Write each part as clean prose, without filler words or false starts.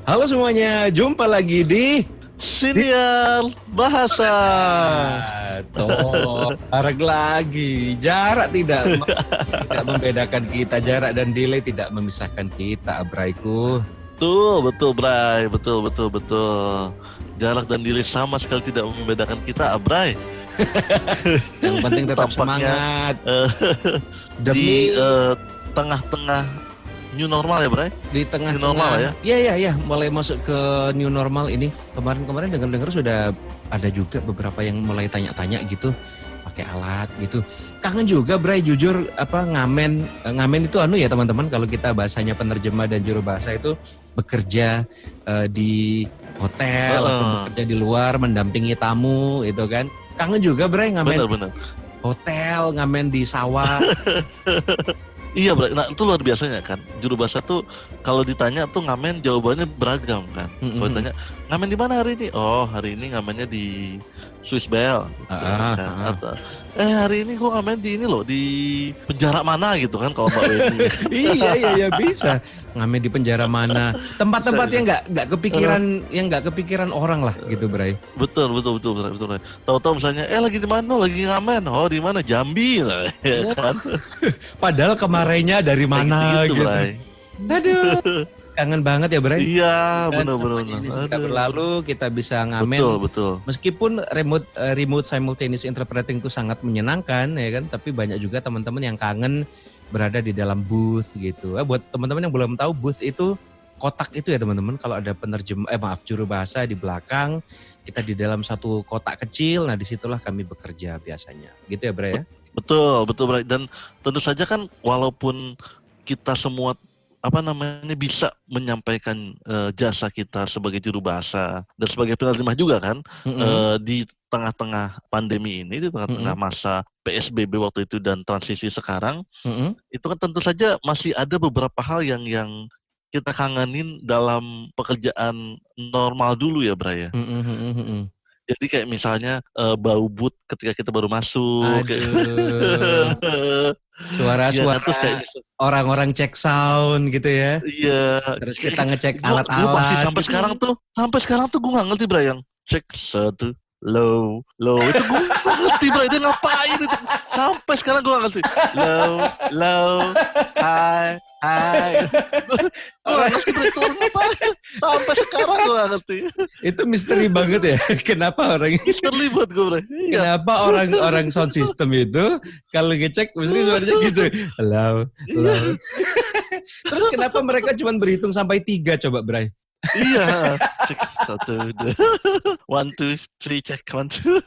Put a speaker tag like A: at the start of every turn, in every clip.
A: Halo semuanya, jumpa lagi di
B: Siniar Bahasa.
A: Tarik lagi. Jarak tidak membedakan kita, jarak dan delay tidak memisahkan kita, Abraiku.
B: Betul, Bray. Betul. Jarak dan delay sama sekali tidak membedakan kita, Bray.
A: Yang penting tetap semangat. Demi
B: di tengah-tengah new normal ya, Bray?
A: Di tengah
B: new normal ya?
A: Iya, mulai masuk ke new normal ini. Kemarin dengar sudah ada juga beberapa yang mulai tanya-tanya gitu, pakai alat gitu. Kangen juga, Bray, jujur ngamen itu ya teman-teman, kalau kita bahasanya penerjemah dan juru bahasa itu bekerja di hotel atau bekerja di luar mendampingi tamu itu kan. Kangen juga, Bray, ngamen
B: bener.
A: Hotel, ngamen di sawah.
B: Iya, Bray. Nah, itu luar biasanya kan. Juru bahasa tuh kalau ditanya tuh ngamen jawabannya beragam kan. Kalau ditanya ngamen di mana hari ini? Oh, hari ini ngamennya di Swiss Bell gitu, kan. Atau hari ini gua ngamen di ini loh, di penjara mana gitu kan kalau Mbak Weni.
A: Iya bisa. Ngamen di penjara mana? Tempat-tempat yang nggak kepikiran orang lah gitu, Bray.
B: Betul. Bray. Tahu-tahu misalnya lagi di mana? Lagi ngamen. Oh, di mana? Jambi lah, ya kan.
A: Padahal kemarinnya dari mana gitu.
B: Bray.
A: Aduh. Kangen banget ya, Bray.
B: Iya, benar.
A: Kita berlalu, kita bisa ngamen.
B: Betul.
A: Meskipun remote simultaneous interpreting itu sangat menyenangkan ya kan, tapi banyak juga teman-teman yang kangen berada di dalam booth gitu. Buat teman-teman yang belum tahu, booth itu kotak itu ya teman-teman. Kalau ada juru bahasa di belakang, kita di dalam satu kotak kecil. Nah, disitulah kami bekerja biasanya. Gitu ya, Bray ya?
B: Betul, Bray. Dan tentu saja kan walaupun kita semua bisa menyampaikan jasa kita sebagai juru bahasa dan sebagai penerjemah juga kan, di tengah-tengah pandemi ini, di tengah-tengah masa PSBB waktu itu dan transisi sekarang, itu kan tentu saja masih ada beberapa hal yang kita kangenin dalam pekerjaan normal dulu ya, Bray ya. Jadi kayak misalnya bau boot ketika kita baru masuk.
A: Suara-suara ya, kan, orang-orang cek sound gitu ya.
B: Iya.
A: Terus kita ngecek alat-alat.
B: Gue masih sampai sekarang tuh gue nggak ngerti, Bray, yang cek satu low itu gue nggak ngerti, Bray, dia ngapain itu. Sampai sekarang gue nggak ngerti. Low, high. Gue gak ngerti, Bray, itu ngapain. Sampai sekarang gue gak ngerti.
A: Itu misteri banget ya. Kenapa orang
B: misteri buat gue, Bray.
A: Kenapa orang sound system itu kalau ngecek mesti suaranya gitu. Hello. Terus kenapa mereka cuma berhitung sampai 3 coba, Bray?
B: Iya. Cek 1, 2, 1, 2, 3, cek 1, 2.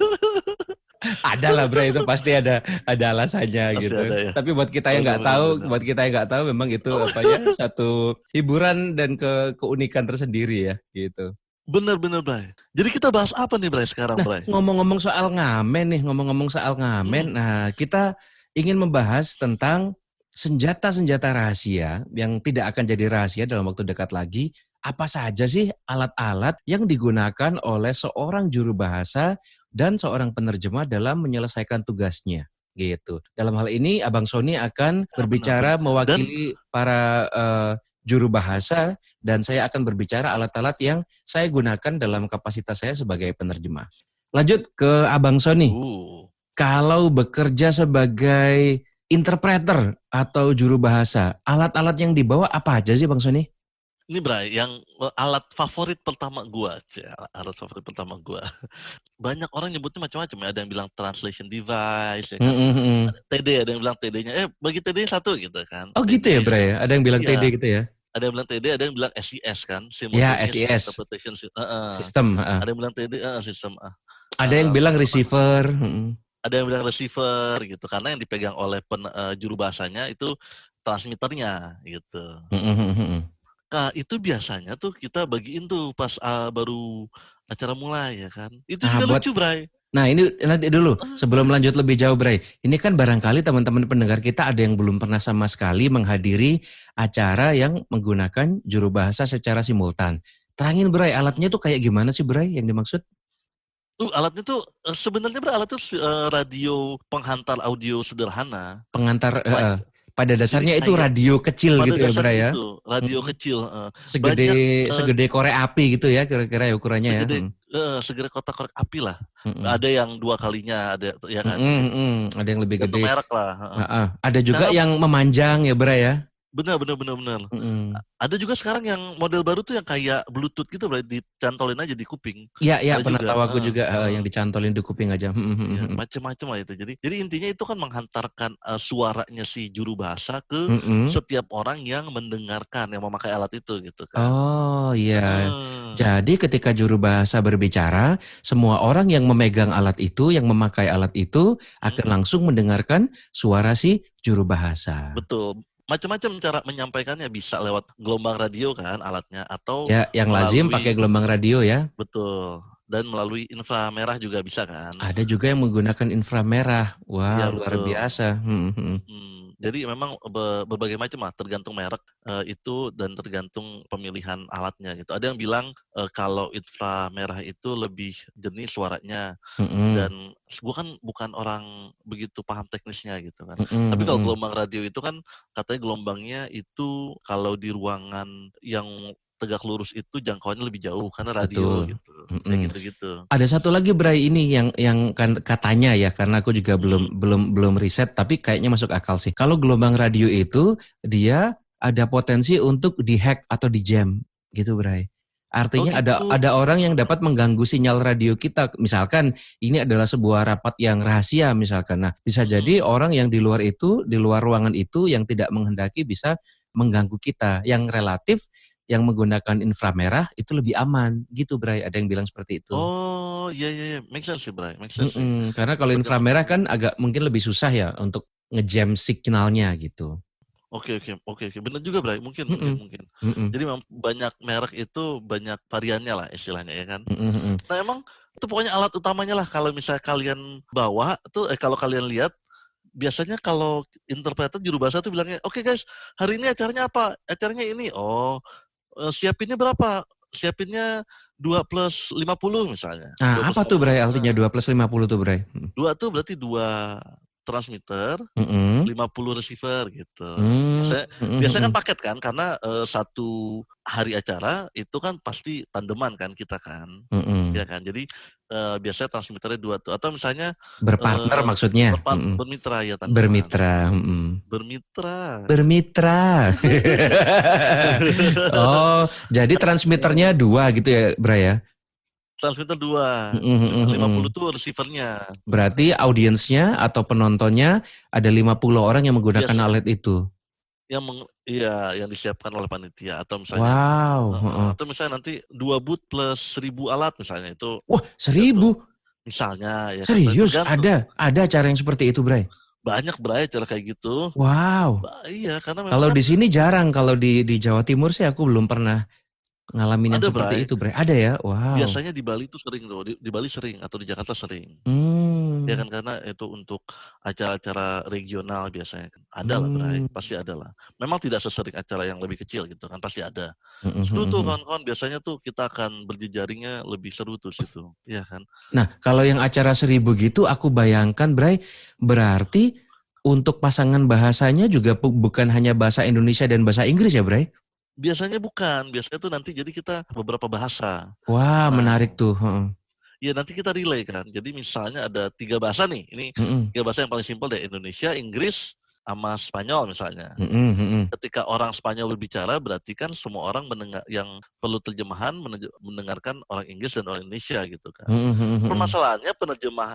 A: Ada lah, Bray, itu pasti ada alasannya pasti gitu. Ada, ya? Tapi buat kita yang nggak tahu, memang itu satu hiburan dan keunikan tersendiri ya gitu.
B: Bener, Bray. Jadi kita bahas apa nih, Bray, sekarang, Bray?
A: Ngomong-ngomong soal ngamen, nah kita ingin membahas tentang senjata-senjata rahasia yang tidak akan jadi rahasia dalam waktu dekat lagi. Apa saja sih alat-alat yang digunakan oleh seorang juru bahasa dan seorang penerjemah dalam menyelesaikan tugasnya gitu. Dalam hal ini Abang Sony akan berbicara mewakili para juru bahasa dan saya akan berbicara alat-alat yang saya gunakan dalam kapasitas saya sebagai penerjemah. Lanjut ke Abang Sony. Kalau bekerja sebagai interpreter atau juru bahasa, alat-alat yang dibawa apa aja sih, Bang Sony?
B: Ini, Bray, yang alat favorit pertama gua. Banyak orang nyebutnya macam-macam ya. Ada yang bilang translation device, ya kan? TD, ada yang bilang TD-nya. Bagi TD satu gitu kan.
A: Oh TD, gitu ya, Bray? Ada yang bilang TD gitu ya?
B: Ada yang bilang TD, ada yang bilang SIS kan.
A: Ya, SIS.
B: Interpretation
A: System.
B: Ada yang bilang TD, sistem.
A: Ada yang bilang receiver.
B: Ada yang bilang receiver gitu. Karena yang dipegang oleh juru bahasanya itu transmitternya gitu. Nah, itu biasanya tuh kita bagiin tuh pas baru acara mulai ya kan. Itu juga lucu, Bray.
A: Nah, ini nanti dulu sebelum lanjut lebih jauh, Bray. Ini kan barangkali teman-teman pendengar kita ada yang belum pernah sama sekali menghadiri acara yang menggunakan juru bahasa secara simultan. Terangin, Bray, alatnya tuh kayak gimana sih, Bray, yang dimaksud?
B: Alatnya tuh sebenarnya, Bray, alat tuh radio penghantar audio sederhana.
A: Pengantar pada dasarnya itu
B: kayak
A: radio kecil
B: pada
A: gitu ya, Bray
B: dasarnya
A: ya.
B: itu radio
A: Mm-mm.
B: kecil,
A: Segede
B: banyak
A: segede korek api gitu ya kira-kira ya ukurannya ya.
B: segede segede kotak korek api lah.
A: Mm-mm.
B: Ada yang 2 kalinya, ada ya kan.
A: Mm-mm,
B: Jadi
A: mm-mm. Ada yang lebih
B: tergantung
A: gede.
B: merek lah. Heeh.
A: Heeh. Ada juga
B: Karena
A: yang memanjang ya, Bray ya.
B: benar benar benar benar.
A: Mm-mm.
B: Ada juga sekarang yang model baru tuh yang kayak Bluetooth gitu, berarti dicantolin aja di kuping.
A: Iya, iya,
B: Ada
A: pernah
B: juga.
A: tahu aku juga yang dicantolin di kuping aja.
B: Iya, macam-macam lah itu. Jadi intinya itu kan menghantarkan suaranya si juru bahasa ke
A: Mm-mm.
B: setiap orang yang mendengarkan, yang memakai alat itu gitu kan.
A: Oh iya,
B: Heeh.
A: jadi ketika juru bahasa berbicara, semua orang yang memegang alat itu, yang memakai alat itu
B: Hmm,
A: akan langsung mendengarkan suara si juru bahasa.
B: betul. Macam-macam cara menyampaikannya, bisa lewat gelombang radio kan alatnya, atau
A: Ya, yang lazim
B: melalui
A: pakai gelombang radio ya.
B: betul, dan melalui inframerah juga bisa kan.
A: Ada juga yang menggunakan inframerah.
B: Iya
A: Wah, luar
B: betul.
A: biasa.
B: Jadi memang berbagai macam lah, tergantung merek itu dan tergantung pemilihan alatnya gitu. Ada yang bilang kalau inframerah itu lebih jernih suaranya,
A: Mm-mm.
B: dan gue kan bukan orang begitu paham teknisnya gitu kan.
A: Mm-mm,
B: Tapi kalau
A: mm-mm.
B: gelombang radio itu kan katanya gelombangnya itu kalau di ruangan yang tegak lurus itu jangkauannya lebih jauh karena radio
A: Betul.
B: gitu.
A: Mm-mm.
B: Kayak gitu-gitu.
A: Ada satu lagi Bray ini yang katanya ya, karena aku juga
B: Hmm.
A: belum riset tapi kayaknya masuk akal sih. Kalau gelombang radio itu dia ada potensi untuk dihack atau dijam gitu Bray.
B: Oh
A: Artinya
B: gitu.
A: ada orang yang dapat mengganggu sinyal radio kita. Misalkan ini adalah sebuah rapat yang rahasia misalkan. Nah, bisa jadi
B: Hmm.
A: orang yang di luar itu, di luar ruangan itu yang tidak menghendaki bisa mengganggu kita. Yang relatif yang menggunakan inframerah itu lebih aman gitu Bray, ada yang bilang seperti itu.
B: Oh iya iya iya. Make sense sih, Bray. Make sense sih.
A: Karena kalau inframerah
B: Bagaimana?
A: kan agak mungkin lebih susah ya untuk ngejam signalnya gitu.
B: Oke oke oke oke. Benar juga, Bray. Mungkin mungkin
A: Mm-mm,
B: mungkin.
A: mm-mm,
B: Jadi memang banyak merek itu banyak variannya lah istilahnya ya kan.
A: mm-mm, mm-mm.
B: Nah emang itu pokoknya alat utamanya lah kalau misalnya kalian bawa tuh kalau kalian lihat biasanya kalau interpreter juru bahasa tuh bilangnya, "Oke guys, hari ini acaranya apa? Acaranya ini." Oh, siapinnya berapa? Siapinnya 2 plus 50 misalnya.
A: Nah,
B: 2 plus
A: apa tuh Bray
B: 50.
A: artinya 2 plus 50 tuh Bray?
B: 2 tuh berarti 2 transmitter,
A: Mm-mm,
B: 50 receiver gitu.
A: mm,
B: Biasanya
A: mm-mm,
B: biasanya kan
A: mm-mm,
B: paket kan karena satu hari acara itu kan pasti tandeman kan kita kan. Ya
A: mm-mm.
B: kan. Jadi biasanya transmitternya 2 tuh, atau misalnya
A: Berpartner maksudnya. Mm-mm.
B: bermitra ya, tandeman.
A: Bermitra. Mm-mm.
B: Bermitra.
A: Bermitra. Oh, jadi transmitternya dua gitu ya Bray ya?
B: Transmitter 2,
A: Mm-mm,
B: cuman
A: mm-mm,
B: 50
A: mm-mm.
B: tuh receivernya.
A: Berarti audiensnya atau penontonnya ada 50 orang yang menggunakan
B: Biasa
A: alat itu.
B: iya yang disiapkan oleh panitia, atau misalnya
A: Wow. Heeh.
B: atau misalnya nanti 2 booth plus 1.000 alat misalnya itu
A: Wah,
B: bisa tuh.
A: 1.000?
B: Misalnya ya kan,
A: Serius?
B: tergantung.
A: Ada cara yang seperti itu, Bray?
B: Banyak Bray cara kayak gitu.
A: Wow.
B: Iya karena memang
A: Kalau
B: kan
A: di sini jarang, kalau di Jawa Timur sih aku belum pernah ngalamin yang
B: ada
A: seperti
B: Bray.
A: itu, Bray. Ada ya? Wow.
B: Biasanya di Bali tuh sering loh, di Bali sering atau di Jakarta sering. Ya
A: Hmm.
B: kan karena itu untuk acara-acara regional biasanya kan. Ada lah Bray,
A: Hmm.
B: pasti ada lah. Memang tidak sesering acara yang lebih kecil gitu kan, pasti ada.
A: Hmm, hmm,
B: Seru
A: hmm,
B: tuh
A: hmm.
B: kawan-kawan, biasanya tuh kita akan berjejaringnya lebih seru tuh situ. Iya kan?
A: Nah, kalau yang acara 1.000 gitu, aku bayangkan, Bray, berarti untuk pasangan bahasanya juga bukan hanya bahasa Indonesia dan bahasa Inggris ya, Bray?
B: Biasanya bukan, biasanya tuh nanti jadi kita beberapa bahasa.
A: Wah,
B: Nah,
A: menarik tuh. Heeh.
B: ya nanti kita relay kan. Jadi misalnya ada 3 bahasa nih. Ini
A: Mm-mm.
B: 3 bahasa yang paling simpel deh. Indonesia, Inggris, sama Spanyol misalnya.
A: Mm-mm, mm-mm.
B: Ketika orang Spanyol berbicara, berarti kan semua orang mendengar, yang perlu terjemahan mendengarkan orang Inggris dan orang Indonesia gitu kan.
A: Mm-mm, mm-mm.
B: Permasalahannya penerjemah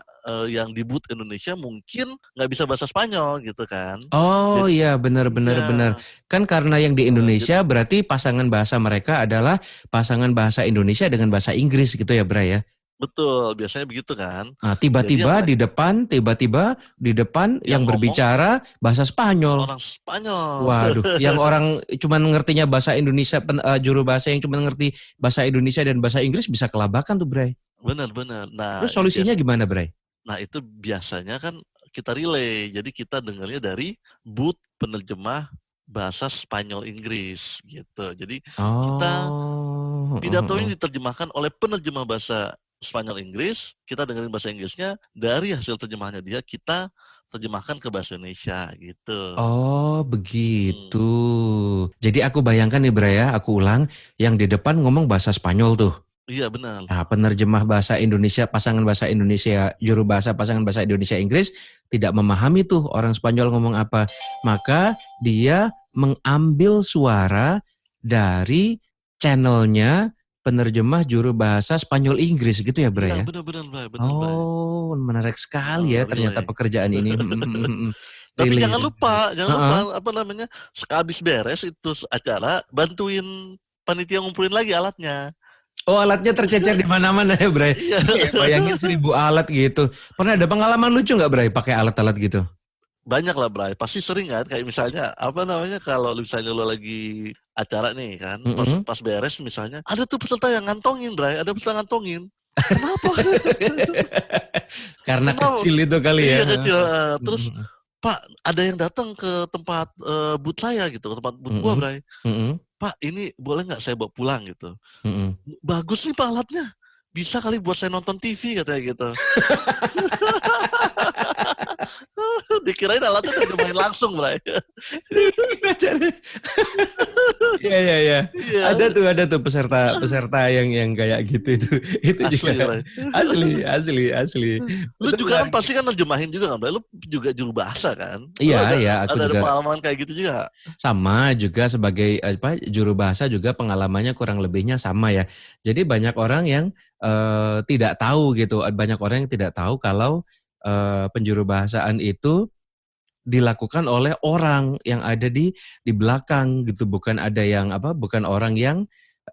B: yang di booth Indonesia mungkin nggak bisa bahasa Spanyol gitu kan.
A: Oh
B: Jadi
A: iya, benar-benar benar.
B: iya,
A: Kan karena yang di
B: jadi
A: Indonesia berarti pasangan bahasa mereka adalah pasangan bahasa Indonesia dengan bahasa Inggris gitu ya, Bray ya.
B: betul, biasanya begitu kan.
A: Nah,
B: Jadi yang
A: tiba-tiba di depan
B: yang
A: yang
B: ngomong
A: berbicara bahasa Spanyol.
B: orang Spanyol.
A: Waduh, yang orang cuma ngertinya bahasa Indonesia, juru bahasa yang cuma ngerti bahasa Indonesia dan bahasa Inggris bisa kelabakan tuh, Bray.
B: Benar-benar.
A: Terus solusinya gimana, Bray?
B: Nah, itu biasanya kan kita relay. Jadi kita dengarnya dari booth penerjemah bahasa Spanyol Inggris gitu. Jadi kita
A: Oh,
B: pidatonya diterjemahkan oleh penerjemah bahasa Spanyol Inggris, kita dengerin bahasa Inggrisnya, dari hasil terjemahannya dia kita terjemahkan ke bahasa Indonesia gitu.
A: Oh, begitu. Jadi aku bayangkan nih Bray ya, aku ulang, yang di depan ngomong bahasa Spanyol tuh.
B: Iya benar.
A: Nah, penerjemah bahasa Indonesia, pasangan bahasa Indonesia, juru bahasa pasangan bahasa Indonesia Inggris tidak memahami tuh orang Spanyol ngomong apa. Maka dia mengambil suara dari channelnya penerjemah juru bahasa Spanyol Inggris gitu ya, Bray
B: Iya
A: ya?
B: benar-benar Bray, benar Bray.
A: Oh, menarik sekali ya ternyata
B: Relay.
A: pekerjaan ini.
B: Tapi
A: Relay.
B: jangan lupa apa namanya? Sekabis beres itu acara, bantuin panitia ngumpulin lagi alatnya.
A: Oh, alatnya tercecer di mana-mana ya, Bray.
B: Iya.
A: Bayangin 1.000 alat gitu. Pernah ada pengalaman lucu nggak, Bray, pakai alat-alat gitu?
B: Banyak lah Bray, pasti sering kan, kayak misalnya apa namanya, kalau misalnya lo lagi acara nih kan, pas beres misalnya, ada tuh peserta yang ngantongin Bray, ada peserta ngantongin. Kenapa?
A: Karena
B: Kenapa?
A: kecil itu kali ya.
B: Iya kecil. Terus Pak, ada yang datang ke tempat booth saya gitu, ke tempat booth gua Bray. Pak, ini boleh nggak saya bawa pulang gitu? Bagus nih Pak alatnya, bisa kali buat saya nonton TV katanya gitu. Dikirain alatnya terjemahin langsung, Bray.
A: Iya. Ada tuh peserta yang kayak gitu itu. Itu
B: Asli,
A: juga
B: Bray.
A: asli.
B: Lu juga kan pasti kan nerjemahin juga kan, Bray? Lu juga juru bahasa kan?
A: Iya, aku
B: ada
A: juga
B: pengalaman kayak gitu juga.
A: sama juga sebagai juru bahasa juga pengalamannya kurang lebihnya sama ya. Jadi banyak orang yang tidak tahu gitu, banyak orang yang tidak tahu kalau penjuru bahasaan itu dilakukan oleh orang yang ada di belakang gitu, bukan ada yang bukan orang yang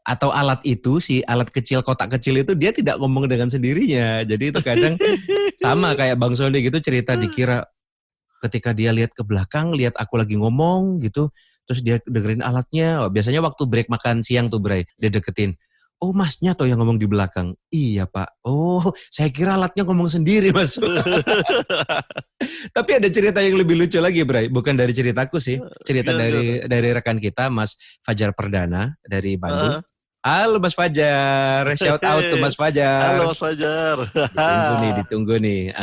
A: atau alat itu, si alat kecil kotak kecil itu dia tidak ngomong dengan sendirinya. Jadi itu kadang sama kayak Bang Sony gitu cerita, dikira ketika dia lihat ke belakang, lihat aku lagi ngomong gitu, terus dia dengerin alatnya. Biasanya waktu break makan siang tuh Bray, dia deketin. Oh, masnya tuh yang ngomong di belakang. Iya Pak. Oh, saya kira alatnya ngomong sendiri Mas. Tapi ada cerita yang lebih lucu lagi Bray. Bukan dari ceritaku sih. Cerita dari rekan kita Mas Fajar Perdana dari Bandung. Halo Mas Fajar. Shout out to Mas Fajar.
B: Halo Mas Fajar.
A: Ditunggu nih.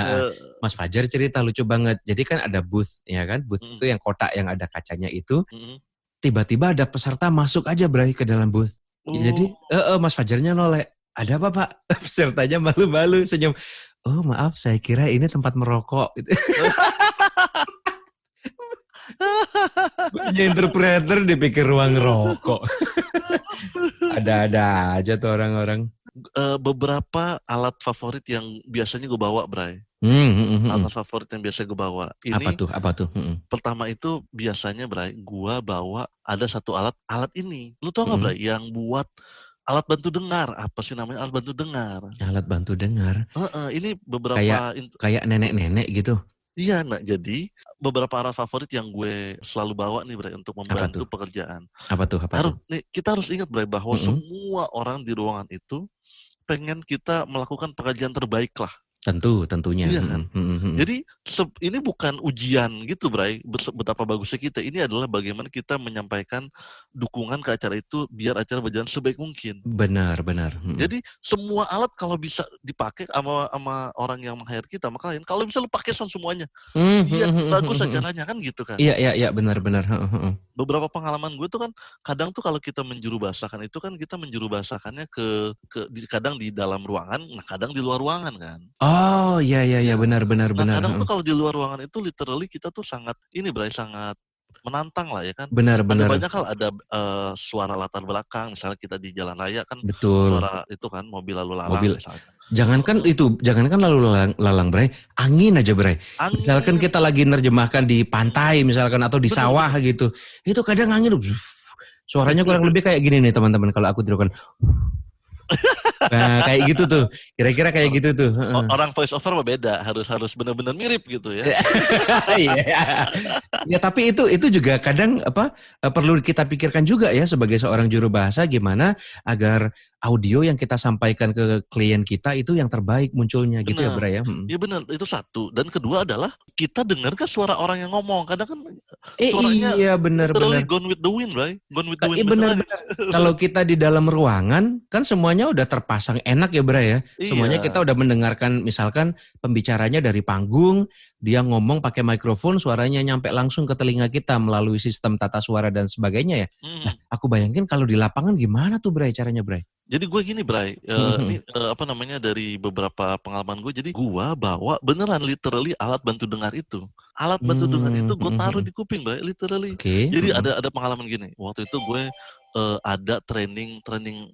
A: Mas Fajar cerita lucu banget. Jadi kan ada booth, ya kan? Booth itu yang kotak yang ada kacanya itu. Tiba-tiba ada peserta masuk aja Bray ke dalam booth. Jadi Mas Fajarnya noleh, ada apa Pak? Pesertanya malu-malu senyum. Oh maaf, saya kira ini tempat merokok. Punya interpreter dipikir ruang rokok. Ada aja tuh orang-orang.
B: Beberapa alat favorit yang biasanya gue bawa, Bray. Alat favorit yang biasa gue bawa. Ini,
A: apa tuh?
B: Pertama itu biasanya, Bray, gue bawa ada satu alat ini. Lu tau gak, Bray, yang buat alat bantu dengar? Apa sih namanya alat bantu dengar?
A: Alat bantu dengar?
B: Ini beberapa...
A: Kayak nenek-nenek gitu?
B: Iya, nah jadi beberapa alat favorit yang gue selalu bawa nih, Bray, untuk membantu pekerjaan.
A: Apa tuh?
B: Kita harus ingat, Bray, bahwa semua orang di ruangan itu pengen kita melakukan pekerjaan terbaik lah.
A: Tentunya.
B: Iya kan? Jadi ini bukan ujian gitu, Bray, betapa bagusnya kita. Ini adalah bagaimana kita menyampaikan dukungan ke acara itu biar acara berjalan sebaik mungkin.
A: Benar.
B: Jadi semua alat kalau bisa dipakai sama orang yang meng-hire kita, sama klien, kalau bisa lu pakai semuanya. Biar bagus acaranya kan gitu kan.
A: Iya, benar.
B: Beberapa pengalaman gue tuh kan kadang tuh kalau kita menjuru bahasakan itu kan kita menjuru bahasakannya kadang di dalam ruangan, nah kadang di luar ruangan kan.
A: Oh iya benar.
B: Nah kadang tuh kalau di luar ruangan itu literally kita tuh sangat Bray, sangat menantang lah ya kan.
A: Benar.
B: Ada banyak hal, ada suara latar belakang, misalnya kita di jalan raya kan.
A: Betul.
B: Suara itu kan mobil lalu lalang misalnya.
A: Jangankan lalu lalang Bray, angin aja Bray. Misalkan kita lagi nerjemahkan di pantai misalkan atau di sawah gitu. Itu kadang angin suaranya kurang lebih kayak gini nih teman-teman kalau aku tirukan. Nah, kayak gitu tuh. Kira-kira kayak gitu tuh.
B: Orang voice over mah beda, harus benar-benar mirip gitu ya.
A: Iya. Ya, tapi itu juga kadang perlu kita pikirkan juga ya sebagai seorang juru bahasa, gimana agar audio yang kita sampaikan ke klien kita itu yang terbaik munculnya. Benar. Gitu ya, Bray ya.
B: Iya benar, itu satu. Dan kedua adalah kita dengar kan suara orang yang ngomong. Kadang kan suaranya
A: benar.
B: Gone with the wind, Bray. Gone with the wind.
A: Benar. Kalau kita di dalam ruangan kan semuanya semuanya udah terpasang enak ya Bray ya. Semuanya kita
B: Iya.
A: udah mendengarkan misalkan pembicaranya dari panggung, dia ngomong pakai mikrofon, suaranya nyampe langsung ke telinga kita melalui sistem tata suara dan sebagainya ya. Nah,
B: Mhm.
A: aku bayangin kalau di lapangan gimana tuh Bray caranya Bray?
B: Jadi gue gini Bray, ini apa namanya dari beberapa pengalaman gue. Jadi gue bawa beneran literally alat bantu dengar itu. Alat bantu dengar itu gue taruh di kuping Bray, literally.
A: Oke.
B: Jadi ada pengalaman gini. Waktu itu gue ada training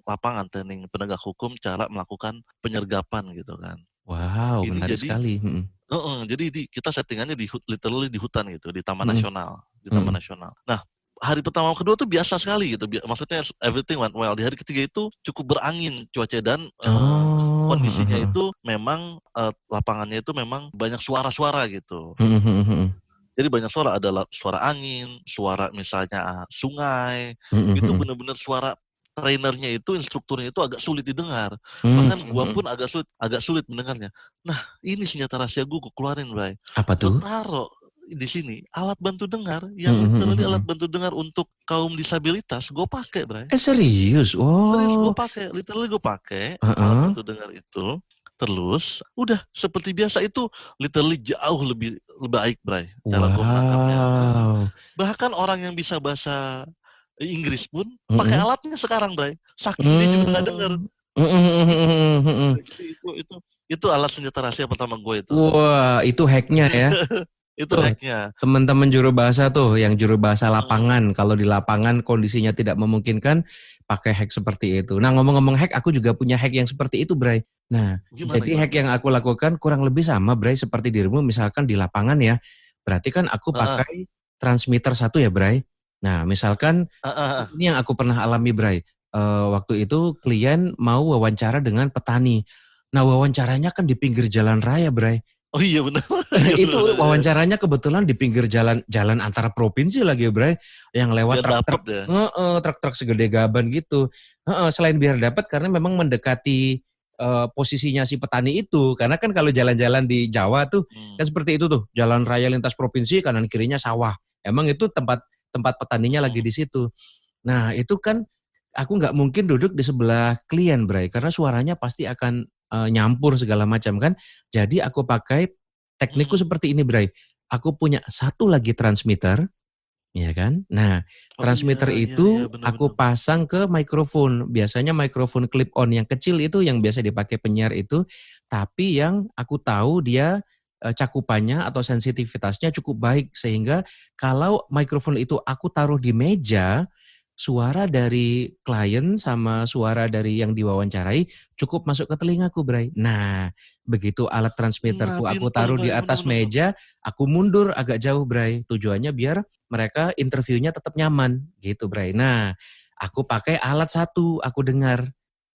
B: lapangan, training penegak hukum cara melakukan penyergapan gitu kan.
A: Wow,
B: Ini
A: menarik
B: jadi
A: sekali.
B: jadi kita settingannya literally di hutan gitu, di Taman
A: Mhm,
B: Nasional, di Taman
A: mhm.
B: Nasional. Nah, hari pertama kedua tuh biasa sekali gitu, maksudnya everything went well. Di hari ketiga itu cukup berangin cuaca dan
A: Oh, heeh
B: kondisinya
A: heeh.
B: itu memang lapangannya itu memang banyak suara-suara gitu.
A: Mhm mhm mhm.
B: Jadi banyak suara, ada suara angin, suara misalnya sungai,
A: Mhm
B: itu
A: mhm.
B: benar-benar suara trainernya itu, instrukturnya itu agak sulit didengar.
A: Mmm,
B: Bahkan gua
A: mhm.
B: pun agak sulit mendengarnya. Nah, ini senjata rahasia gua keluarin, Bray.
A: Apa
B: Gua
A: tuh?
B: taruh di sini alat bantu dengar yang
A: Mhm mhm
B: literally alat
A: mhm.
B: bantu dengar untuk kaum disabilitas, gua pakai, Bray.
A: Serius?
B: Serius gue
A: Oh,
B: pakai, literally gue pakai alat
A: heeh.
B: bantu dengar itu, terus udah seperti biasa itu literally jauh lebih lebih baik, Bray, cara gue menangkapnya.
A: Wow.
B: Bahkan orang yang bisa bahasa Inggris pun pakai
A: Mhm.
B: alatnya sekarang, Bray, saking dia juga nggak denger.
A: Mmm. Mhm mhm
B: Itu
A: mhm mhm.
B: jadi itu alat senjata rahasia pertama gue itu.
A: Wah, itu hack-nya ya.
B: Itu
A: Tuh,
B: hack-nya.
A: teman-teman juru bahasa tuh, yang juru bahasa
B: Mhm.
A: lapangan. Kalau di lapangan kondisinya tidak memungkinkan, pakai hack seperti itu. Nah, ngomong-ngomong hack, aku juga punya hack yang seperti itu, Bray. Nah,
B: Gimana
A: jadi
B: gimana,
A: hack
B: Bray?
A: yang aku lakukan kurang lebih sama, Bray, seperti dirimu. Misalkan di lapangan ya, berarti kan aku
B: Heeh,
A: pakai transmitter satu ya, Bray. Nah, misalkan
B: heeh heeh.
A: ini yang aku pernah alami, Bray. Waktu itu klien mau wawancara dengan petani. Nah, wawancaranya kan di pinggir jalan raya, Bray.
B: Oh iya benar. Iya benar
A: Itu
B: benar, iya.
A: wawancaranya kebetulan di pinggir jalan jalan antara provinsi lagi, Bray, yang lewat
B: Biar dapet
A: truk-truk
B: ya.
A: heeh, truk-truk segede gaban gitu. Heeh, selain biar dapat karena memang mendekati, posisinya si petani itu. Karena kan kalau jalan-jalan di Jawa tuh,
B: Hmm.
A: kan seperti itu tuh, jalan raya lintas provinsi kanan kirinya sawah. Emang itu tempat tempat petaninya lagi
B: Mhm.
A: di situ. Nah, itu kan aku nggak mungkin duduk di sebelah klien, Bray, karena suaranya pasti akan, nyampur segala macam kan. Jadi aku pakai teknikku
B: Mhm.
A: seperti ini, Bray. Aku punya satu lagi transmitter, ya kan. Nah,
B: Oh iya
A: transmitter
B: iya iya,
A: itu
B: bener
A: aku
B: bener.
A: pasang ke mikrofon. Biasanya mikrofon clip on yang kecil itu yang biasa dipakai penyiar itu, tapi yang aku tahu dia cakupannya atau sensitivitasnya cukup baik sehingga kalau mikrofon itu aku taruh di meja, suara dari klien sama suara dari yang diwawancarai cukup masuk ke telingaku, Bray. Nah, begitu alat
B: Nah,
A: transmitterku aku
B: pinter,
A: taruh di
B: Bray, bener
A: atas
B: bener bener.
A: meja, aku mundur agak jauh, Bray. Tujuannya biar mereka interviewnya tetap nyaman, gitu, Bray. Nah, aku pakai alat satu, aku dengar.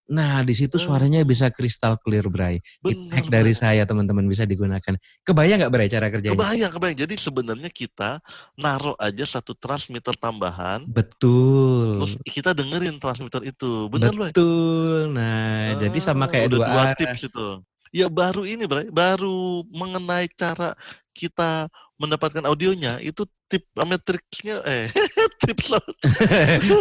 A: Nah, di situ suaranya
B: Oh,
A: bisa kristal clear, Bray. Itu hack
B: bener,
A: dari
B: Bray.
A: saya, teman-teman, bisa digunakan. Kebayang nggak, Bray, cara kerjanya?
B: Kebayang kebayang. Jadi sebenarnya kita naruh aja satu transmitter tambahan, terus
A: Betul.
B: kita dengerin transmitter itu. Bener, Bray.
A: Betul. Nah, jadi sama kayak
B: Udah
A: dua
B: 2
A: arah.
B: tips itu. Ya baru ini, Bray, baru mengenai cara kita mendapatkan audionya, itu tip sama triksnya tips sama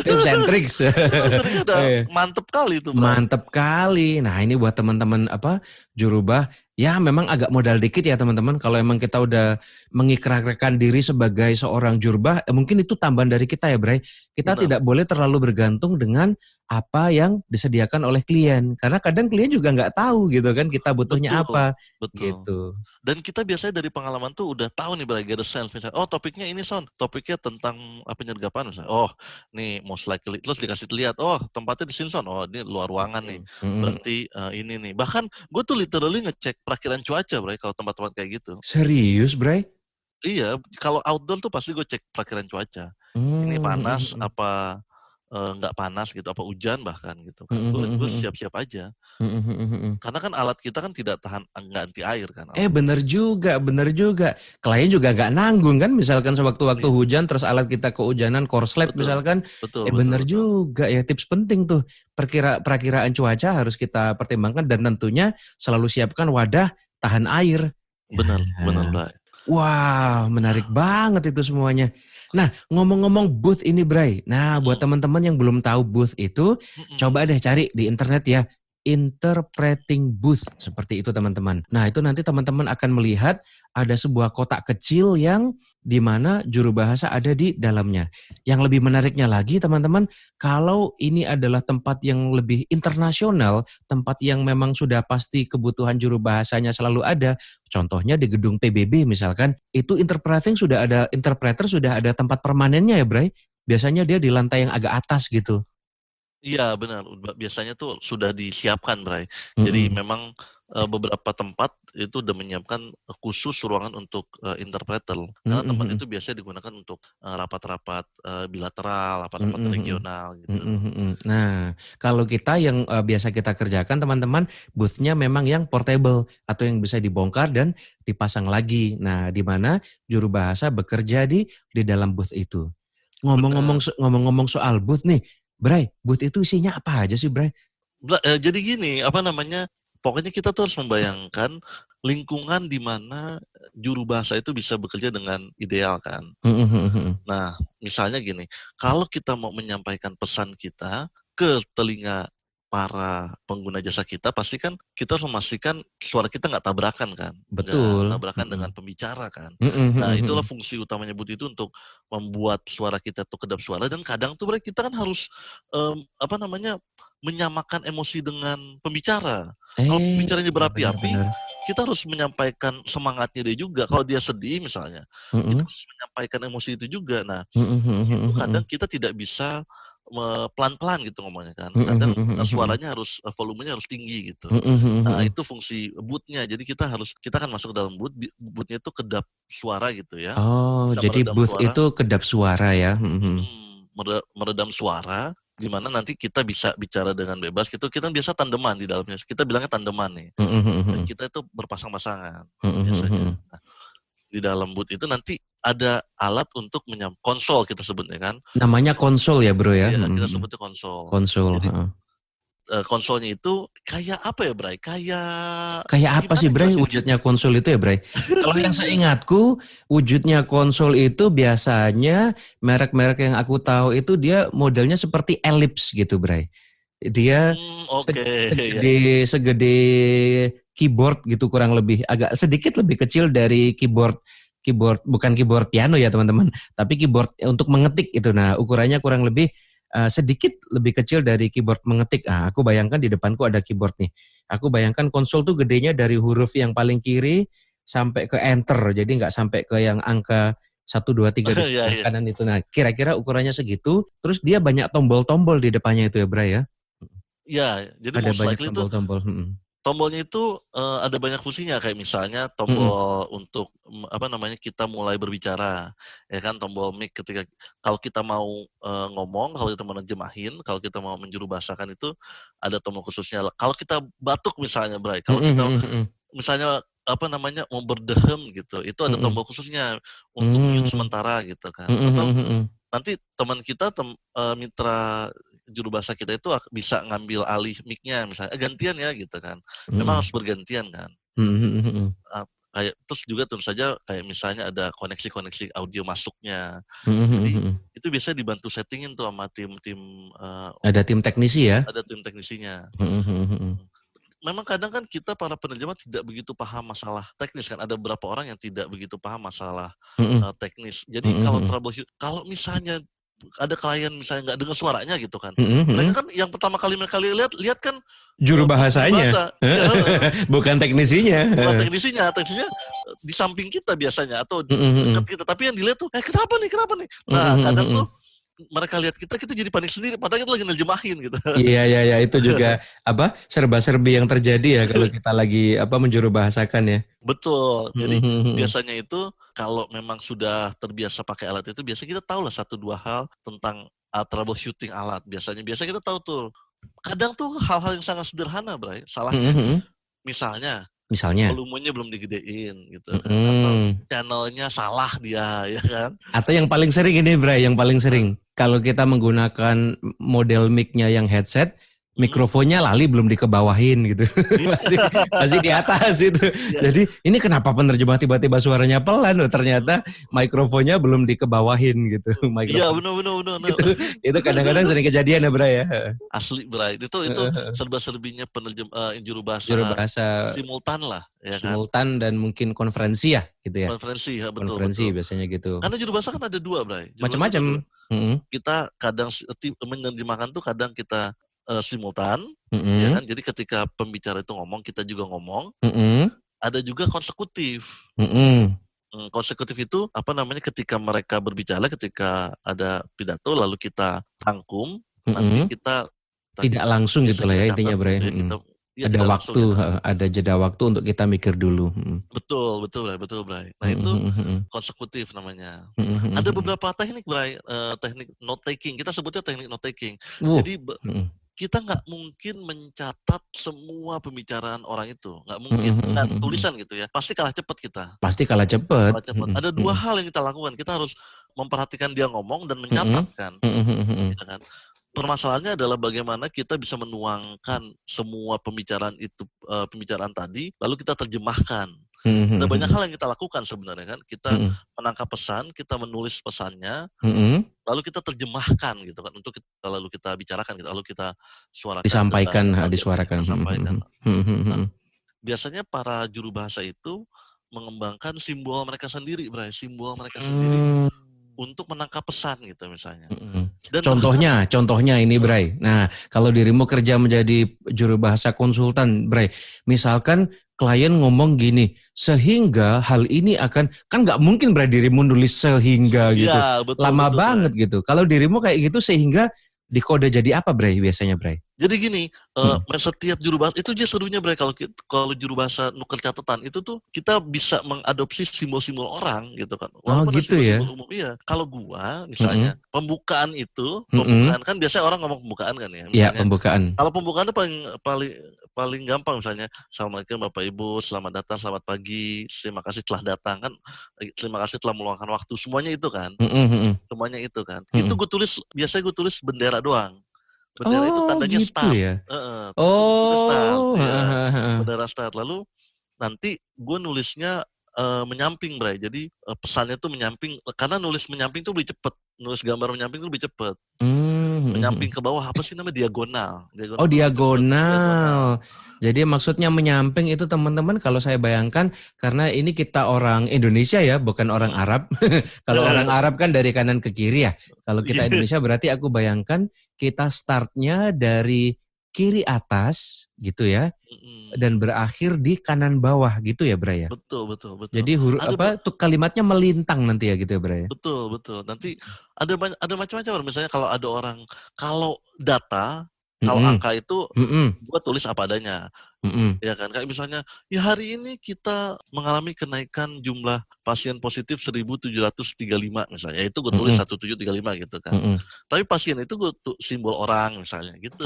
A: Tips and tricks.
B: triknya udah
A: Eh,
B: mantep kali itu, Bray.
A: Mantep kali. Nah, ini buat teman-teman apa jurubah, ya memang agak modal dikit ya teman-teman. Kalau emang kita udah mengikrarkan diri sebagai seorang jurubah, mungkin itu tambahan dari kita ya, Bray. Kita
B: Bener.
A: tidak boleh terlalu bergantung dengan apa yang disediakan oleh klien. Karena kadang klien juga nggak tahu gitu kan kita butuhnya
B: Betul,
A: apa
B: betul.
A: gitu.
B: Dan kita biasanya dari pengalaman tuh udah tahu nih get a sense misalnya, oh topiknya ini Son, topiknya tentang penyergapan misalnya. Oh, nih most likely terus dikasih lihat, oh tempatnya di sini Son. Oh, ini luar ruangan nih.
A: Mhm, mhm.
B: Berarti ini nih. Bahkan gue tuh literally ngecek perakiran cuaca, Bray, kalau tempat-tempat kayak gitu.
A: Serius, Bray?
B: Iya, kalau outdoor tuh pasti gue cek perakiran cuaca. Ini
A: Hmm, mhm,
B: panas
A: mhm.
B: apa nggak panas gitu, apa hujan bahkan gitu kan.
A: Mhm,
B: Gue
A: mhm,
B: gue
A: mhm.
B: siap-siap aja.
A: Mhm, mhm, mhm.
B: Karena kan alat kita kan tidak tahan nggak anti air kan alat kita.
A: Bener juga, bener juga. Klien juga nggak nanggung kan, misalkan sewaktu-waktu
B: Iya,
A: hujan terus alat kita kehujanan korslet
B: betul.
A: misalkan,
B: Betul betul
A: bener
B: betul.
A: juga ya tips penting tuh. Perakiraan cuaca harus kita pertimbangkan dan tentunya selalu siapkan wadah tahan air.
B: Bener bener,
A: Nah,
B: Bray.
A: wah menarik banget itu semuanya. Nah, ngomong-ngomong booth ini, Bray. Nah, buat teman-teman yang belum tahu booth itu, coba deh cari di internet ya. Interpreting booth, seperti itu teman-teman. Nah, itu nanti teman-teman akan melihat ada sebuah kotak kecil yang di mana juru bahasa ada di dalamnya. Yang lebih menariknya lagi teman-teman, kalau ini adalah tempat yang lebih internasional, tempat yang memang sudah pasti kebutuhan juru bahasanya selalu ada, contohnya di gedung PBB misalkan, itu interpreter sudah ada tempat permanennya ya, Bray. Biasanya dia di lantai yang agak atas gitu.
B: Iya benar, biasanya tuh sudah disiapkan, Bray. Jadi
A: Mm-mm.
B: memang beberapa tempat itu udah menyiapkan khusus ruangan untuk interpreter. Karena tempat
A: Mm-mm.
B: itu biasanya digunakan untuk rapat-rapat bilateral, rapat-rapat
A: Mm-mm.
B: regional gitu.
A: Mm-mm. Nah, kalau kita yang biasa kita kerjakan teman-teman, booth-nya memang yang portable atau yang bisa dibongkar dan dipasang lagi. Nah, di mana juru bahasa bekerja di dalam booth itu.
B: Benar.
A: Ngomong-ngomong soal booth nih, Bray, booth itu isinya apa aja sih, Bray?
B: Jadi gini, apa namanya, pokoknya kita tuh harus membayangkan lingkungan di mana juru bahasa itu bisa bekerja dengan ideal kan.
A: Mm-mm.
B: Nah, misalnya gini, kalau kita mau menyampaikan pesan kita ke telinga para pengguna jasa kita, pasti kan kita harus memastikan suara kita nggak tabrakan kan, nggak
A: Betul.
B: tabrakan dengan
A: Mm-mm.
B: pembicara kan. Nah, itulah
A: Mm-mm.
B: fungsi utamanya booth itu untuk membuat suara kita tuh kedap suara dan kadang tuh kita kan harus apa namanya menyamakan emosi dengan pembicara. Kalau pembicaranya
A: Iya
B: berapi-api,
A: benar-benar.
B: kita harus menyampaikan semangatnya dia juga. Kalau dia sedih misalnya, kita
A: Mm-mm.
B: harus menyampaikan emosi itu juga. Nah, itu kadang
A: Mm-mm.
B: kita tidak bisa pelan-pelan gitu ngomongnya kan. Kadang
A: Mm-mm.
B: suaranya harus volumenya harus tinggi gitu. Nah,
A: Mm-mm.
B: itu fungsi booth-nya. Jadi kita akan masuk ke dalam booth, booth-nya itu kedap suara gitu ya.
A: Oh,
B: Bisa
A: jadi
B: meredam
A: booth
B: suara,
A: itu kedap suara ya. Mm-mm.
B: meredam suara di mana nanti kita bisa bicara dengan bebas gitu. Kita biasa tandeman di dalamnya. Kita bilangnya tandeman nih. Dan
A: Mm-mm.
B: kita itu berpasang-pasangan biasanya.
A: Mm-mm.
B: Nah, di dalam booth itu nanti ada alat untuk konsol kita sebutnya kan.
A: Namanya konsol ya, Bro ya.
B: Iya, kita
A: Mm-mm.
B: sebutnya konsol.
A: Konsol.
B: Jadi
A: Heeh.
B: konsolnya itu kayak apa ya, Bray? Kayak
A: Kayak apa sih,
B: gimana
A: Bray,
B: jelasinnya?
A: wujudnya konsol itu ya, Bray? Kalau yang seingatku, wujudnya konsol itu biasanya merek-merek yang aku tahu itu dia modelnya seperti elips gitu, Bray. Dia
B: Oke, ya, ya.
A: segede keyboard gitu kurang lebih, agak sedikit lebih kecil dari keyboard keyboard bukan keyboard piano ya teman-teman, tapi keyboard untuk mengetik itu. Nah, ukurannya kurang lebih sedikit lebih kecil dari keyboard mengetik. Ah, aku bayangkan di depanku ada keyboard nih. Aku bayangkan konsol tuh gedenya dari huruf yang paling kiri sampai ke enter. Jadi nggak sampai ke yang angka 1, 2, 3 di
B: Ya,
A: sebelah
B: ya.
A: kanan itu. Nah, kira-kira ukurannya segitu. Terus dia banyak tombol-tombol di depannya itu ya, Bray ya.
B: Ya, jadi
A: Ada
B: most
A: banyak
B: likely itu
A: tombol-tombol.
B: tombolnya itu ada banyak fungsinya kayak misalnya
A: Mm-mm.
B: tombol untuk apa namanya kita mulai berbicara ya kan tombol mic ketika kalau kita mau ngomong kalau kita mau nerjemahin kalau kita mau menjuru bahasakan itu ada tombol khususnya kalau kita batuk misalnya Bray kalau kita
A: Mm-mm.
B: misalnya apa namanya mau berdehem gitu itu ada
A: Mm-mm.
B: tombol khususnya untuk mute
A: Mm-mm.
B: sementara gitu kan atau
A: Mm-mm.
B: nanti teman kita mitra juru bahasa kita itu bisa ngambil alih mic-nya misalnya gantian ya gitu kan. Memang harus bergantian kan.
A: Mm-mm.
B: Kayak terus juga tentu saja kayak misalnya ada koneksi-koneksi audio masuknya. Jadi
A: Mm-mm.
B: itu biasanya dibantu settingin tuh sama tim-tim
A: Ada tim teknisi ya.
B: ada tim teknisinya.
A: Mm-mm.
B: Memang kadang kan kita para penerjemah tidak begitu paham masalah teknis kan ada beberapa orang yang tidak begitu paham masalah
A: Mm-mm.
B: teknis. Jadi kalau
A: Mm-mm.
B: troubleshoot kalau misalnya ada klien misalnya nggak dengar suaranya gitu kan.
A: Mm-mm.
B: Mereka kan yang pertama kali mereka lihat kan
A: Juru
B: juru
A: bahasanya,
B: bahasa. Iya,
A: bukan teknisinya.
B: bukan teknisinya di samping kita biasanya atau dekat
A: Mm-mm.
B: kita. Tapi yang dilihat tuh, kenapa nih, kenapa nih? Nah, kadang tuh
A: Mm-mm.
B: mereka lihat kita jadi panik sendiri. Padahal kita lagi nerjemahin gitu.
A: Iya, iya, iya, itu juga apa serba-serbi yang terjadi ya kalau kita lagi apa menjuru bahasakan ya.
B: Betul. Jadi
A: Mm-mm.
B: biasanya itu kalau memang sudah terbiasa pakai alat itu, biasanya kita tahu lah 1-2 hal tentang troubleshooting alat. Biasanya kita tahu tuh. Kadang tuh hal-hal yang sangat sederhana, Bray. Salahnya
A: Mm-mm.
B: misalnya
A: Misalnya.
B: volumenya belum digedein gitu kan atau
A: Mm-mm.
B: channelnya salah dia ya kan.
A: Atau yang paling sering ini, Bray, yang paling sering. Kalau kita menggunakan model mic-nya yang headset, mikrofonnya lali belum dikebawahin gitu. masih di atas itu. Jadi ini kenapa penerjemah tiba-tiba suaranya pelan? Oh, ternyata mikrofonnya belum dikebawahin gitu.
B: Iya, benar.
A: Itu kadang-kadang sering kejadian ya, Bray ya.
B: Asli, Bray. Itu serba-serbinya juru
A: Juru
B: bahasa
A: bahasa
B: simultan lah, ya kan?
A: simultan dan mungkin konferensi ya gitu ya.
B: Konferensi, ya, betul.
A: Konferensi biasanya gitu.
B: Karena juru bahasa kan ada 2, Bray.
A: Macam-macam.
B: Kita kadang menerjemahkan tuh kadang kita simultan, ya kan? Jadi ketika pembicara itu ngomong, kita juga ngomong. Ada juga konsekutif. Konsekutif itu ketika mereka berbicara, ketika ada pidato lalu kita rangkum, nanti kita
A: tidak langsung gitu lah ya intinya, Bray. Ada waktu, ada jeda waktu untuk kita mikir dulu.
B: Betul, Bray. Nah, itu konsekutif namanya. Ada beberapa teknik, Bray, teknik note taking. Kita sebutnya teknik note taking. Jadi kita nggak mungkin mencatat semua pembicaraan orang itu, nggak mungkin. Kan tulisan gitu ya, pasti kalah cepat kita. Ada 2 hal yang kita lakukan. Kita harus memperhatikan dia ngomong dan mencatat kan. Ya kan? Permasalahannya adalah bagaimana kita bisa menuangkan semua pembicaraan itu, pembicaraan tadi, lalu kita terjemahkan. Ada banyak hal yang kita lakukan sebenarnya kan. Kita menangkap pesan, kita menulis pesannya, lalu kita terjemahkan gitu kan, untuk lalu kita bicarakan, lalu kita suarakan.
A: Disuarakan.
B: Nah, biasanya para juru bahasa itu mengembangkan simbol mereka sendiri, Bray. Simbol mereka sendiri untuk menangkap pesan gitu misalnya.
A: Dan contohnya ini, Bray. Nah, kalau dirimu kerja menjadi juru bahasa konsultan, Bray, misalkan klien ngomong gini, sehingga hal ini akan, kan nggak mungkin, Bray, dirimu nulis sehingga gitu.
B: Ya, betul,
A: lama banget, Bray, gitu. Kalau dirimu kayak gitu, sehingga dikode jadi apa, Bray, biasanya, Bray?
B: Jadi gini, setiap juru bahasa, itu aja serunya, Bray, kalau juru bahasa nuker catatan, itu tuh kita bisa mengadopsi simbol-simbol orang gitu kan.
A: Walaupun gitu ya?
B: Umum, iya. Kalau gua, misalnya, pembukaan kan biasanya orang ngomong pembukaan kan ya.
A: Iya, pembukaan.
B: Kalau pembukaan itu paling gampang misalnya, Assalamualaikum Bapak Ibu, selamat datang, selamat pagi, terima kasih telah datang kan, terima kasih telah meluangkan waktu, semuanya itu kan. Semuanya itu kan. Itu biasanya gue tulis bendera doang. Bendera itu tandanya
A: gitu
B: start.
A: Ya?
B: Bendera start. Lalu nanti gue nulisnya menyamping, Bray. Jadi pesannya tuh menyamping, karena nulis menyamping tuh lebih cepet. Nulis gambar menyamping tuh lebih cepet. Menyamping ke bawah, apa sih namanya? Diagonal.
A: Diagonal. Jadi maksudnya menyamping itu, teman-teman, kalau saya bayangkan, karena ini kita orang Indonesia ya, bukan orang Arab. Kalau orang Arab kan dari kanan ke kiri ya. Kalau kita Indonesia berarti aku bayangkan kita startnya dari kiri atas gitu ya, dan berakhir di kanan bawah gitu ya, Bray ya.
B: Betul.
A: Jadi kalimatnya melintang nanti ya gitu ya, Bray.
B: Betul. Nanti ada macam-macam. Misalnya kalau data, kalau angka itu gua tulis apa adanya. Ya kan, kayak misalnya, ya hari ini kita mengalami kenaikan jumlah pasien positif 1.735 misalnya, itu gue tulis 1735 gitu kan. Tapi pasien itu gue simbol orang misalnya gitu.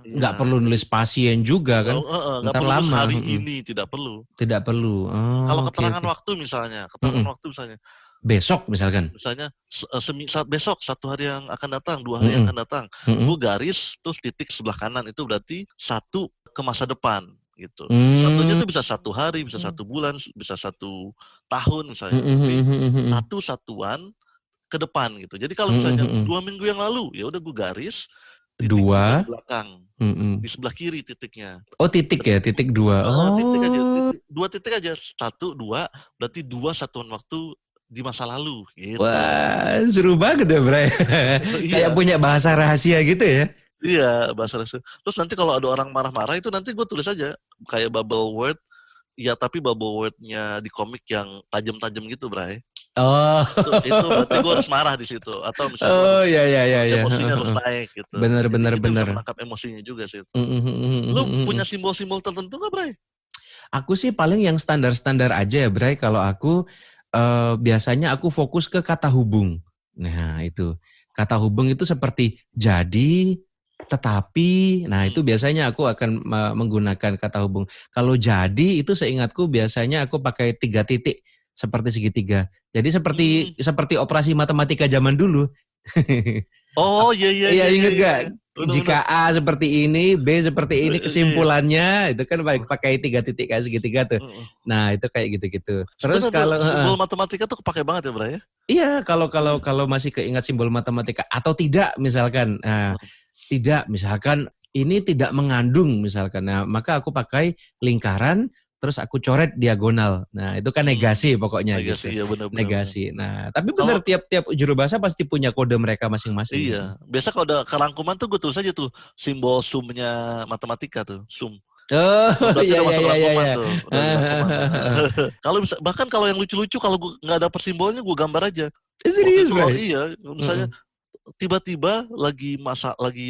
A: Nggak perlu nulis pasien juga kan?
B: Nggak perlu nulis hari ini, tidak perlu. Kalau keterangan waktu misalnya,
A: besok misalkan.
B: Misalnya besok, 1 hari yang akan datang, 2 hari yang akan datang. Gue garis, terus titik sebelah kanan, itu berarti 1 ke masa depan gitu. Satunya itu bisa 1 hari, bisa 1 bulan, bisa 1 tahun misalnya. Tapi satuan ke depan gitu. Jadi kalau misalnya 2 minggu yang lalu, ya udah gue garis titik 2 di belakang. Di sebelah kiri titiknya.
A: Titik ya, titik 2.
B: Titik aja, 2 titik aja. 1, 2, berarti 2 satuan waktu di masa lalu gitu.
A: Wah, seru banget ya, Bray. Kayak punya bahasa rahasia gitu ya.
B: Iya, bahasa rahasia. Terus nanti kalau ada orang marah-marah, itu nanti gue tulis aja kayak bubble word. Ya, tapi bubble word-nya di komik yang tajam-tajam gitu, Bray. Itu berarti gue harus marah di situ, atau misalnya emosinya harus naik gitu.
A: Bener.
B: Bisa menangkap emosinya juga sih. Lu punya simbol-simbol tertentu nggak, Bray?
A: Aku sih paling yang standar-standar aja ya, Bray. Kalau aku biasanya aku fokus ke kata hubung. Nah, itu. Kata hubung itu seperti jadi, tetapi. Nah, itu biasanya aku akan menggunakan kata hubung. Kalau jadi itu seingatku biasanya aku pakai 3 titik seperti segitiga. Jadi seperti operasi matematika zaman dulu.
B: Iya.
A: Ingat gak? jika A seperti ini, B seperti ini kesimpulannya, itu kan pakai 3 titik kayak segitiga tuh. Nah, itu kayak gitu-gitu. Terus kalau
B: simbol matematika tuh kepake banget ya, Bray ya?
A: Iya, kalau masih keingat simbol matematika atau tidak misalkan. Nah, tidak misalkan ini tidak mengandung misalkan. Nah, maka aku pakai lingkaran terus aku coret diagonal. Nah, itu kan negasi pokoknya
B: negasi,
A: gitu.
B: Ya, benar.
A: Negasi. Nah, tapi benar tiap juru bahasa pasti punya kode mereka masing-masing.
B: Iya. Biasa kalau ada kerangkuman tuh gue tulis aja tuh simbol sumnya matematika tuh, sum.
A: Oh,
B: berarti
A: iya,
B: udah masuk rangkuman
A: iya.
B: tuh. Kalau bahkan kalau yang lucu-lucu kalau gue nggak dapet simbolnya gue gambar aja.
A: Serius, Bray?
B: Iya, misalnya tiba-tiba lagi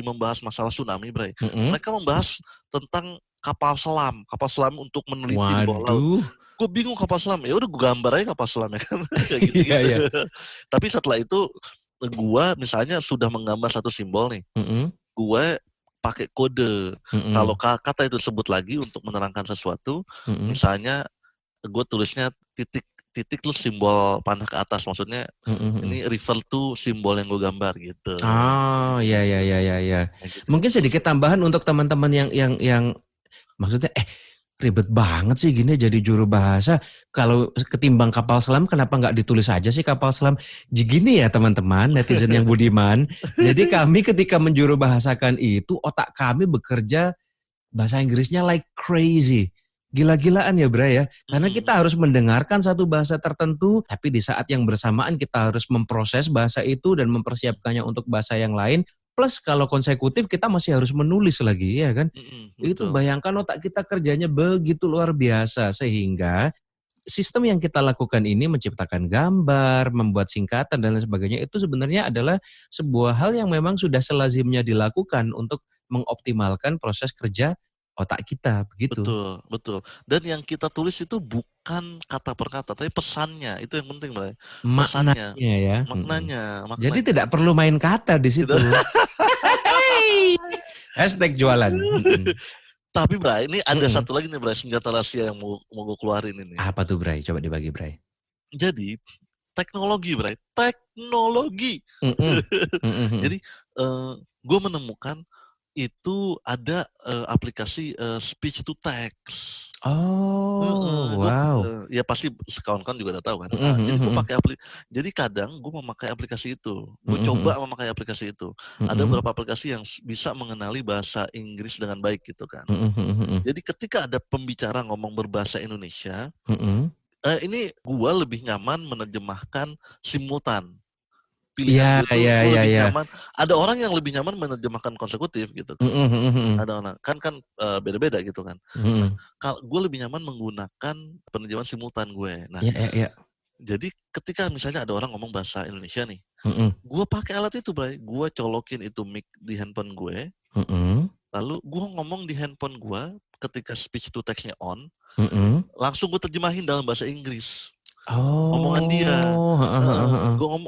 B: membahas masalah tsunami, Bray. Mereka membahas tentang kapal selam untuk meneliti di bawah laut. Gue bingung kapal selam, ya udah gue gambar aja kapal selam ya kan. Kayak gitu.
A: Iya.
B: Tapi setelah itu gue misalnya sudah menggambar satu simbol nih, gue pakai kode. Kalau kata itu sebut lagi untuk menerangkan sesuatu, misalnya gue tulisnya titik terus simbol panah ke atas, maksudnya ini refer to simbol yang gue gambar gitu.
A: Oh, iya. Gitu. Mungkin sedikit tambahan untuk teman-teman yang maksudnya ribet banget sih gini jadi juru bahasa. Kalau ketimbang kapal selam kenapa nggak ditulis aja sih kapal selam? Gini ya teman-teman netizen yang budiman. Jadi kami ketika menjuru bahasakan itu otak kami bekerja bahasa Inggrisnya like crazy. Gila-gilaan ya Bray ya. Karena kita harus mendengarkan satu bahasa tertentu, tapi di saat yang bersamaan kita harus memproses bahasa itu dan mempersiapkannya untuk bahasa yang lain. Plus kalau konsekutif kita masih harus menulis lagi ya kan. Itu bayangkan otak kita kerjanya begitu luar biasa sehingga sistem yang kita lakukan ini menciptakan gambar, membuat singkatan dan lain sebagainya itu sebenarnya adalah sebuah hal yang memang sudah selazimnya dilakukan untuk mengoptimalkan proses kerja otak kita begitu.
B: Betul. Dan yang kita tulis itu bukan kata per kata, tapi pesannya itu yang penting, Bray.
A: Maknanya ya.
B: Maknanya.
A: Jadi tidak perlu main kata di situ. Hashtag jualan.
B: Tapi Bray, ini ada satu lagi nih Bray, senjata rahasia yang mau gue keluarin ini.
A: Apa tuh Bray? Coba dibagi Bray.
B: Jadi teknologi Bray, teknologi. Jadi gue menemukan itu ada aplikasi speech to text.
A: Wow.
B: Ya pasti kawan-kawan juga udah tahu kan. Jadi gue pakai jadi kadang gue memakai aplikasi itu. Gue coba memakai aplikasi itu. Ada beberapa aplikasi yang bisa mengenali bahasa Inggris dengan baik gitu kan. Jadi ketika ada pembicara ngomong berbahasa Indonesia, ini gue lebih nyaman menerjemahkan simultan. Pilihan gue lebih nyaman. Ada orang yang lebih nyaman menerjemahkan konsekutif gitu kan. Ada orang kan beda-beda gitu kan. Nah, kalau gue lebih nyaman menggunakan penerjemahan simultan gue. Nah, jadi ketika misalnya ada orang ngomong bahasa Indonesia nih, gue pakai alat itu, Bray. Gue colokin itu mic di handphone gue. Lalu gue ngomong di handphone gue ketika speech to text-nya on, langsung gue terjemahin dalam bahasa Inggris. Omongan dia.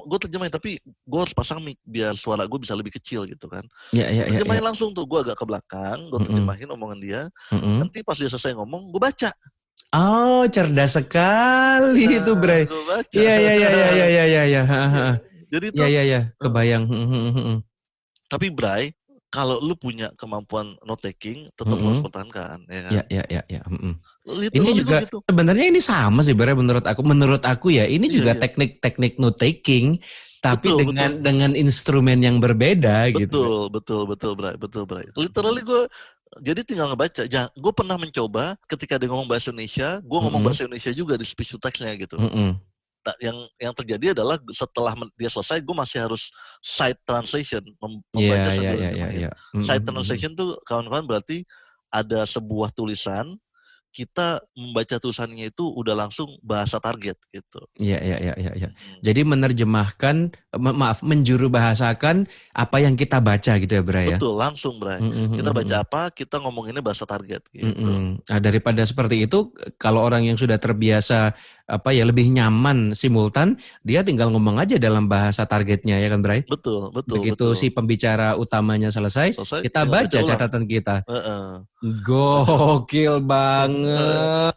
B: Gue terjemahin, tapi gue harus pasang mic biar suara gue bisa lebih kecil gitu kan. Terjemahin langsung tuh, gue agak ke belakang, gue terjemahin omongan dia. Nanti pas dia selesai ngomong, gue baca.
A: Oh, cerdas sekali itu, Bray. Iya.
B: Jadi itu.
A: Kebayang.
B: Tapi Bray, kalau lu punya kemampuan note taking, tetap harus pertahankan, ya kan?
A: Iya. Ini juga gitu. Sebenarnya ini sama sih, Bray, menurut aku ya. Ini juga teknik note taking, tapi dengan instrumen yang berbeda gitu.
B: Betul, Bray. Literally gue jadi tinggal ngebaca. Gue pernah mencoba ketika dia ngomong bahasa Indonesia, gue ngomong bahasa Indonesia juga di speech to text-nya gitu. Yang terjadi adalah setelah dia selesai, gue masih harus side translation, membaca sambil side translation tuh kawan-kawan berarti ada sebuah tulisan, kita membaca tulisannya itu udah langsung bahasa target gitu.
A: Iya. Jadi menerjemahkan, menjuru bahasakan apa yang kita baca gitu ya, Bray ya.
B: Betul, langsung, Bray. Kita baca apa, kita ngomonginnya bahasa target gitu.
A: Nah, daripada seperti itu, kalau orang yang sudah terbiasa lebih nyaman simultan, dia tinggal ngomong aja dalam bahasa targetnya ya kan, Bray?
B: Betul.
A: Begitu si pembicara utamanya selesai kita baca catatan kita. Gokil banget.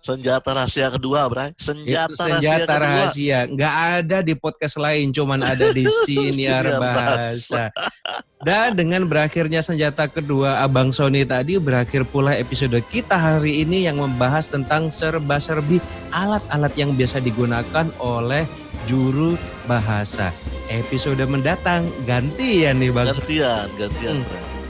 B: Senjata rahasia kedua, Bray.
A: Senjata rahasia. Nggak ada di podcast lain, cuman ada di Siniar Bahasa. Dan dengan berakhirnya senjata kedua Abang Sony tadi, berakhir pula episode kita hari ini yang membahas tentang serba-serbi alat-alat yang biasa digunakan oleh juru bahasa. Episode mendatang gantian nih Bang Sony.
B: Gantian.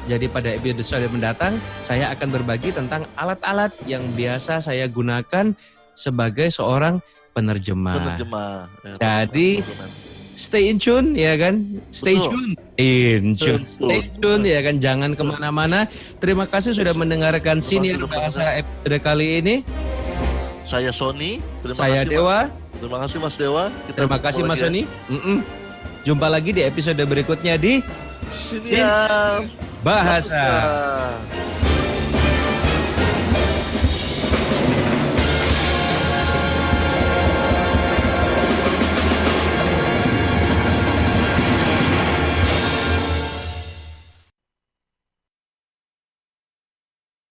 A: Jadi pada episode mendatang saya akan berbagi tentang alat-alat yang biasa saya gunakan sebagai seorang penerjemah. Jadi stay in tune ya kan, stay tune ya kan, jangan kemana-mana. Terima kasih sudah mendengarkan Siniar Bahasa episode kali ini.
B: Saya Sony,
A: saya Dewa.
B: Terima kasih Mas Dewa.
A: Terima kasih Mas Sony. Jumpa lagi di episode berikutnya di
B: Siniar
A: Bahasa.